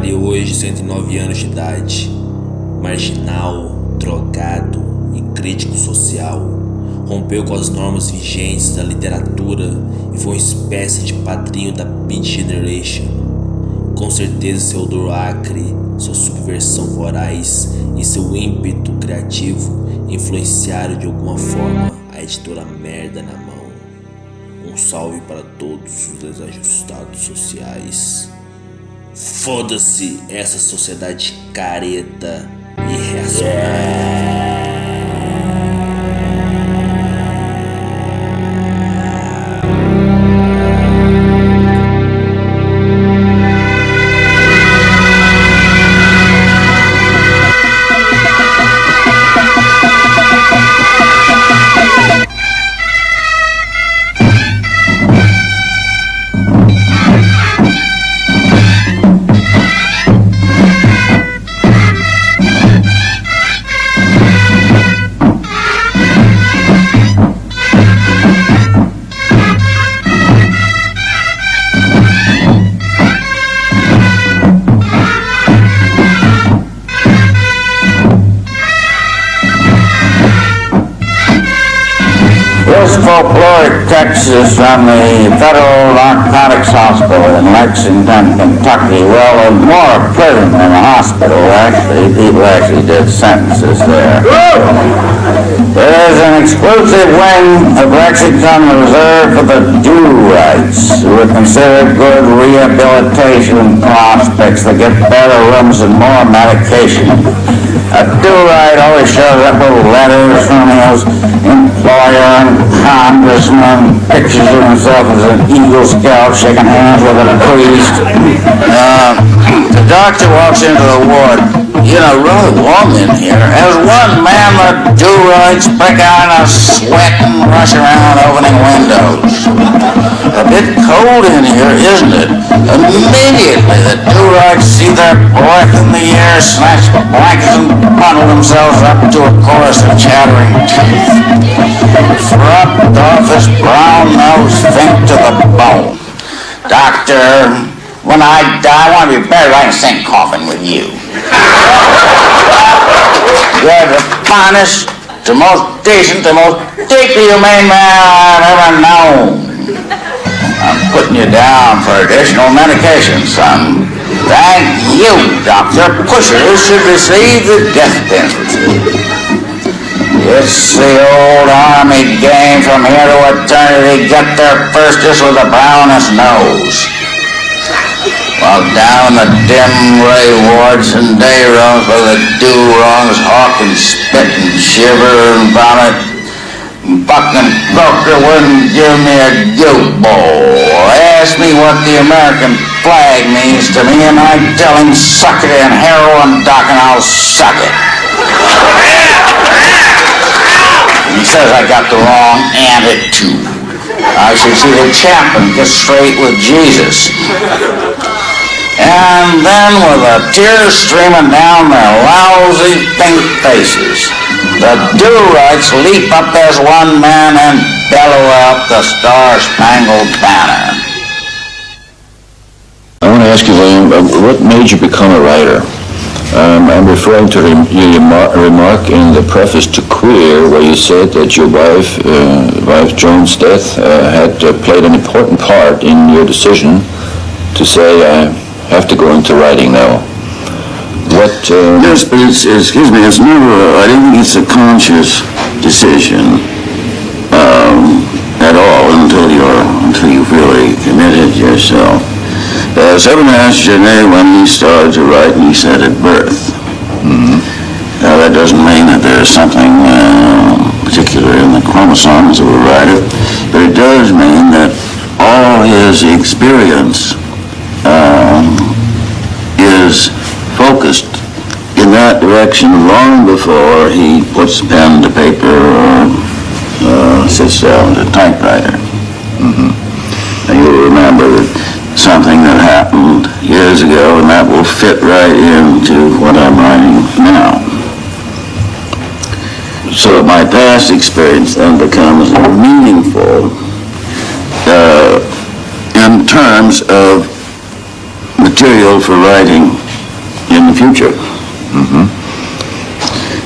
faria hoje 109 anos de idade. Marginal, drogado e crítico social. Rompeu com as normas vigentes da literatura e foi uma espécie de padrinho da Beat Generation. Com certeza seu odor acre, sua subversão voraz e seu ímpeto criativo influenciaram de alguma forma a editora merda na mão. Um salve para todos os desajustados sociais. Foda-se essa sociedade careta e reacionária. This folkloric text is from the Federal Narcotics Hospital in Lexington, Kentucky. Well, more a prison than a hospital, actually. People actually did sentences there. There is an exclusive wing of Lexington reserved for the do-rights, who are considered good rehabilitation prospects that get better rooms and more medication. A do-right always shows up with letters from his employer and congressman, pictures of himself as an Eagle Scout shaking hands with a priest. The doctor walks into the ward. Really warm in here. As one man, the do-rights break out in a sweat and rush around opening windows. A bit cold in here, isn't it? Immediately, the do-rights see their breath in the air, snatch blankets and bundle themselves up to a chorus of chattering teeth. Rubbed off his brown-nosed think to the bone. Doctor, when I die, I want to be buried right in the same coffin with you. You're the finest, the most decent, the most deeply humane man I've ever known. I'm putting you down for additional medication, son. Thank you, doctor. Pushers should receive the death penalty. It's the old army game from here to eternity. Get there first just with the brownest nose. While down the dim gray wards and day rooms where the do-wrongs hawk and spit and shiver and vomit, fucking broker wouldn't give me a goat bowl. Ask me what the American flag means to me and I tell him suck it in heroin, doc, and I'll suck it. He says I got the wrong attitude. I should see the chaplain get straight with Jesus. And then with the tears streaming down their lousy pink faces, the do-rights leap up as one man and bellow out the Star-Spangled Banner. I want to ask you, William, what made you become a writer? I'm referring to your remark in the preface to Queer, where you said that your wife Joan's death had played an important part in your decision to say, I have to go into writing now. Yes, but excuse me, it's never, I don't think it's a conscious decision at all until you've really committed yourself. Someone asked Genet when he started to write, and he said at birth. Mm-hmm. Now that doesn't mean that there's something particular in the chromosomes of a writer, but it does mean that all his experience is focused in that direction long before he puts pen to paper or sits down to typewriter. Mm-hmm. And you'll remember that something that happened years ago, and that will fit right into what I'm writing now. So my past experience then becomes meaningful in terms of material for writing in the future.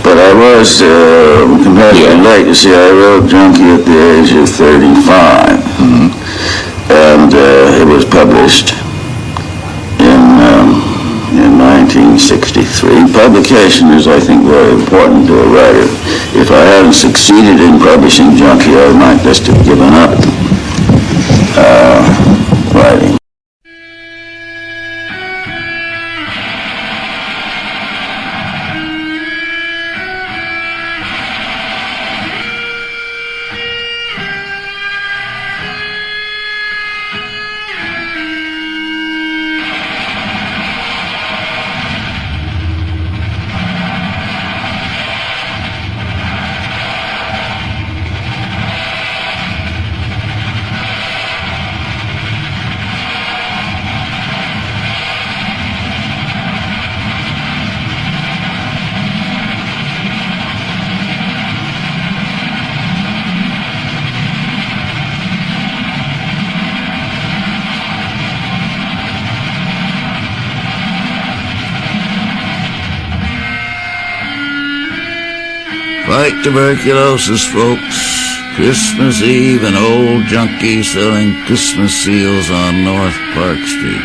But I was comparatively late. You see, I wrote Junkie at the age of 35, and it was published in 1963. Publication is, I think, very important to a writer. If I hadn't succeeded in publishing Junkie, I might just have given up writing. Fight tuberculosis, folks. Christmas Eve, an old junkie selling Christmas seals on North Park Street.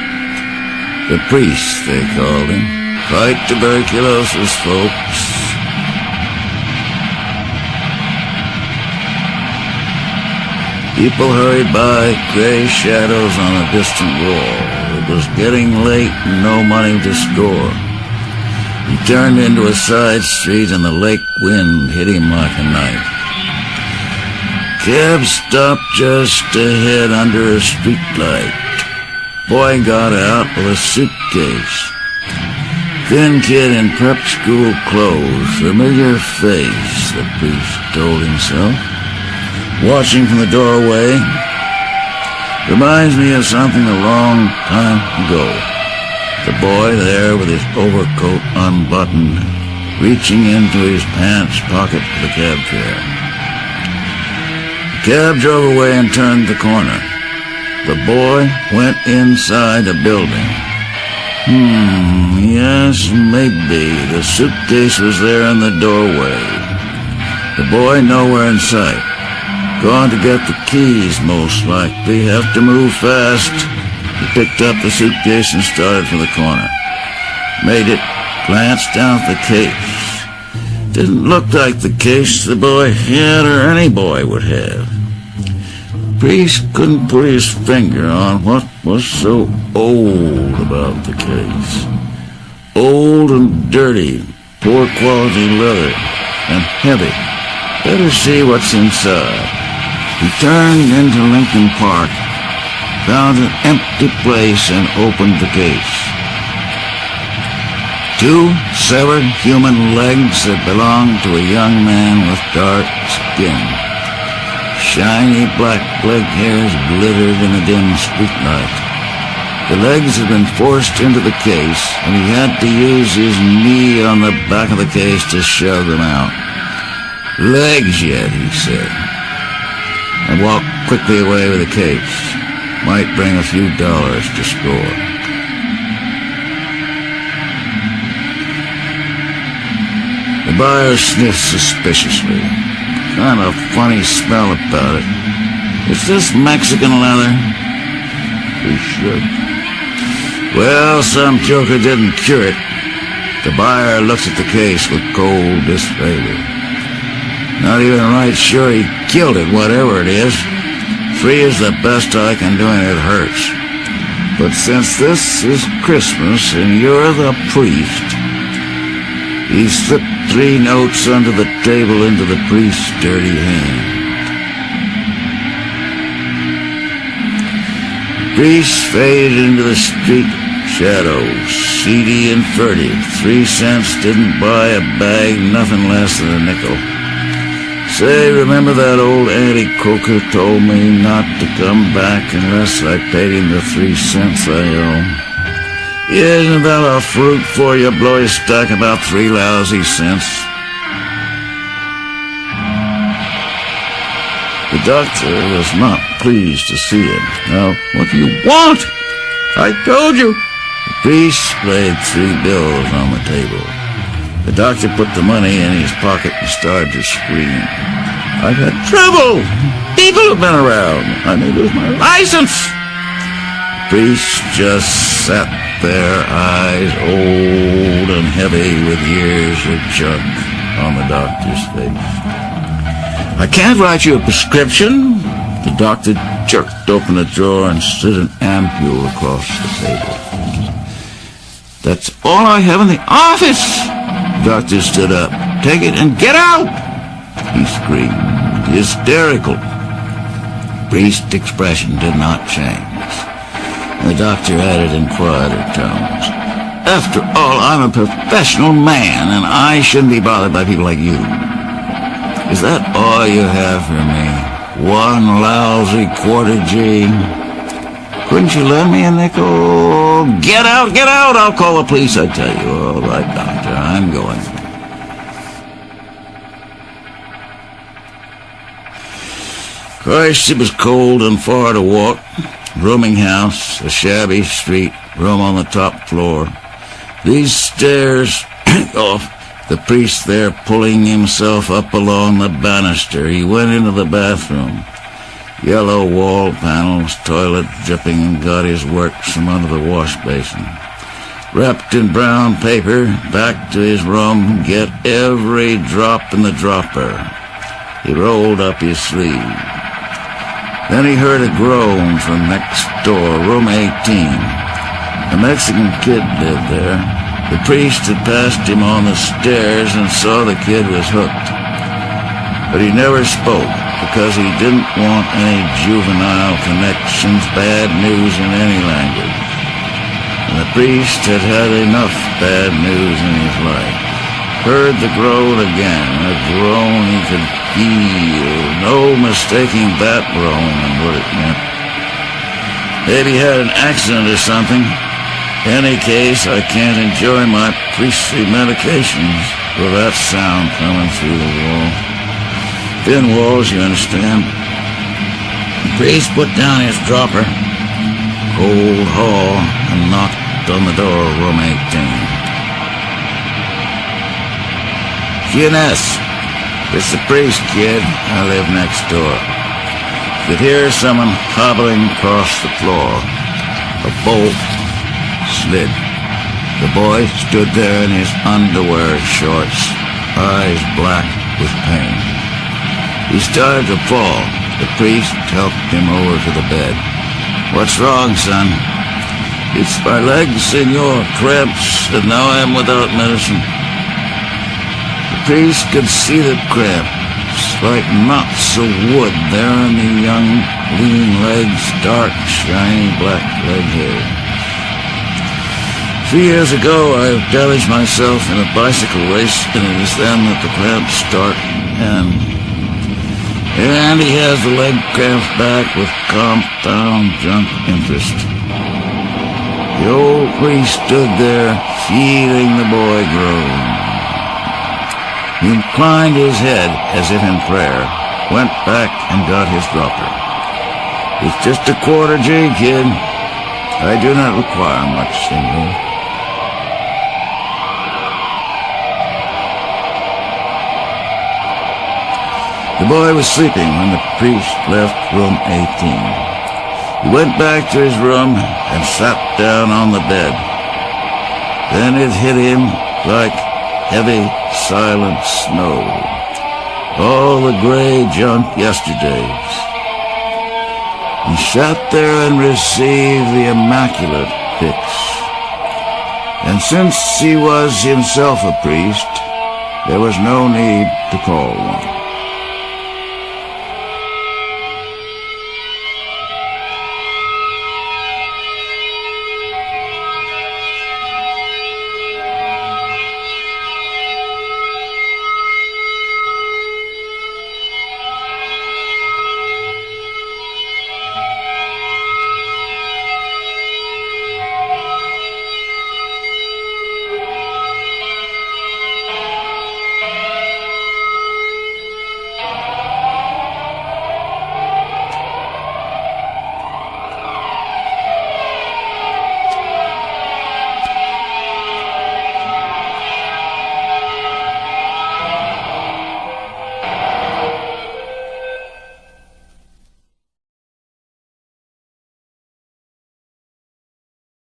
The priest, they called him. Fight tuberculosis, folks. People hurried by, gray shadows on a distant wall. It was getting late and no money to score. He turned into a side street and the lake wind hit him like a knife. Cab stopped just ahead under a streetlight. Boy got out with a suitcase. Thin kid in prep school clothes, familiar face, the priest told himself. Watching from the doorway, reminds me of something a long time ago. The boy there with his overcoat unbuttoned, reaching into his pants pocket for the cab fare. The cab drove away and turned the corner. The boy went inside a building. Yes, maybe. The suitcase was there in the doorway. The boy nowhere in sight. Gone to get the keys, most likely. Have to move fast. He picked up the suitcase and started for the corner. Made it, glanced down at the case. Didn't look like the case the boy had or any boy would have. Priest couldn't put his finger on what was so old about the case. Old and dirty, poor quality leather, and heavy. Better see what's inside. He turned into Lincoln Park, found an empty place and opened the case. 2 severed human legs that belonged to a young man with dark skin. Shiny black leg hairs glittered in the dim streetlight. The legs had been forced into the case, and he had to use his knee on the back of the case to shove them out. Legs yet, he said, and walked quickly away with the case. Might bring a few dollars to score. The buyer sniffed suspiciously. Kind of funny smell about it. Is this Mexican leather? He shrugged. Well, some joker didn't cure it. The buyer looks at the case with cold disfavor. Not even right sure he killed it, whatever it is. 3 is the best I can do and it hurts. But since this is Christmas and you're the priest, he slipped 3 notes under the table into the priest's dirty hand. The priest faded into the street shadows, seedy and furtive. 3 cents didn't buy a bag, nothing less than a nickel. Say, remember that old Auntie Coker told me not to come back unless I paid him the 3 cents I owe? Isn't that a fruit for you? Blow his stack about 3 lousy cents. The doctor was not pleased to see him. Now, what do you want? I told you. The priest laid 3 bills on the table. The doctor put the money in his pocket and started to scream. "I've had trouble! People have been around! I may lose my license!" The priest just sat there, eyes old and heavy with years of junk on the doctor's face. "I can't write you a prescription." The doctor jerked open a drawer and slid an ampule across the table. "That's all I have in the office." The doctor stood up. "Take it and get out!" he screamed, hysterical. The priest's expression did not change. The doctor added in quieter tones, "After all, I'm a professional man, and I shouldn't be bothered by people like you. Is that all you have for me? 1 lousy quarter G? Couldn't you lend me a nickel? Get out, get out! I'll call the police, I tell you." "All right, doctor, I'm going." Christ, it was cold and far to walk. Rooming house, a shabby street, room on the top floor. These stairs off, the priest there pulling himself up along the banister. He went into the bathroom. Yellow wall panels, toilet dripping, and got his works from under the wash basin. Wrapped in brown paper, back to his room, get every drop in the dropper. He rolled up his sleeve. Then he heard a groan from next door, room 18. A Mexican kid lived there. The priest had passed him on the stairs and saw the kid was hooked. But he never spoke, because he didn't want any juvenile connections, bad news in any language. And the priest had had enough bad news in his life. Heard the groan again, a groan he could feel, no mistaking that groan and what it meant. Maybe he had an accident or something. In any case, I can't enjoy my priestly medications with that sound coming through the wall. Thin walls, you understand. The priest put down his dropper, cold hall, and knocked on the door of room 18. "Q&S, it's the priest, kid. I live next door." Could hear someone hobbling across the floor. A bolt slid. The boy stood there in his underwear shorts, eyes black with pain. He started to fall. The priest helped him over to the bed. "What's wrong, son?" "It's my legs, senor. Cramps, and now I'm without medicine." The priest could see the cramps, like knots of wood there in the young, lean legs, dark, shiny black leg hair. "3 years ago, I damaged myself in a bicycle race, and it is then that the cramps start. And he has the leg cramps back with compound junk interest." The old priest stood there, feeling the boy groan. He inclined his head as if in prayer, went back and got his dropper. "It's just a quarter G, kid. I do not require much, senor." The boy was sleeping when the priest left room 18. He went back to his room and sat down on the bed. Then it hit him like heavy, silent snow. All the gray junk yesterdays. He sat there and received the immaculate fix. And since he was himself a priest, there was no need to call one.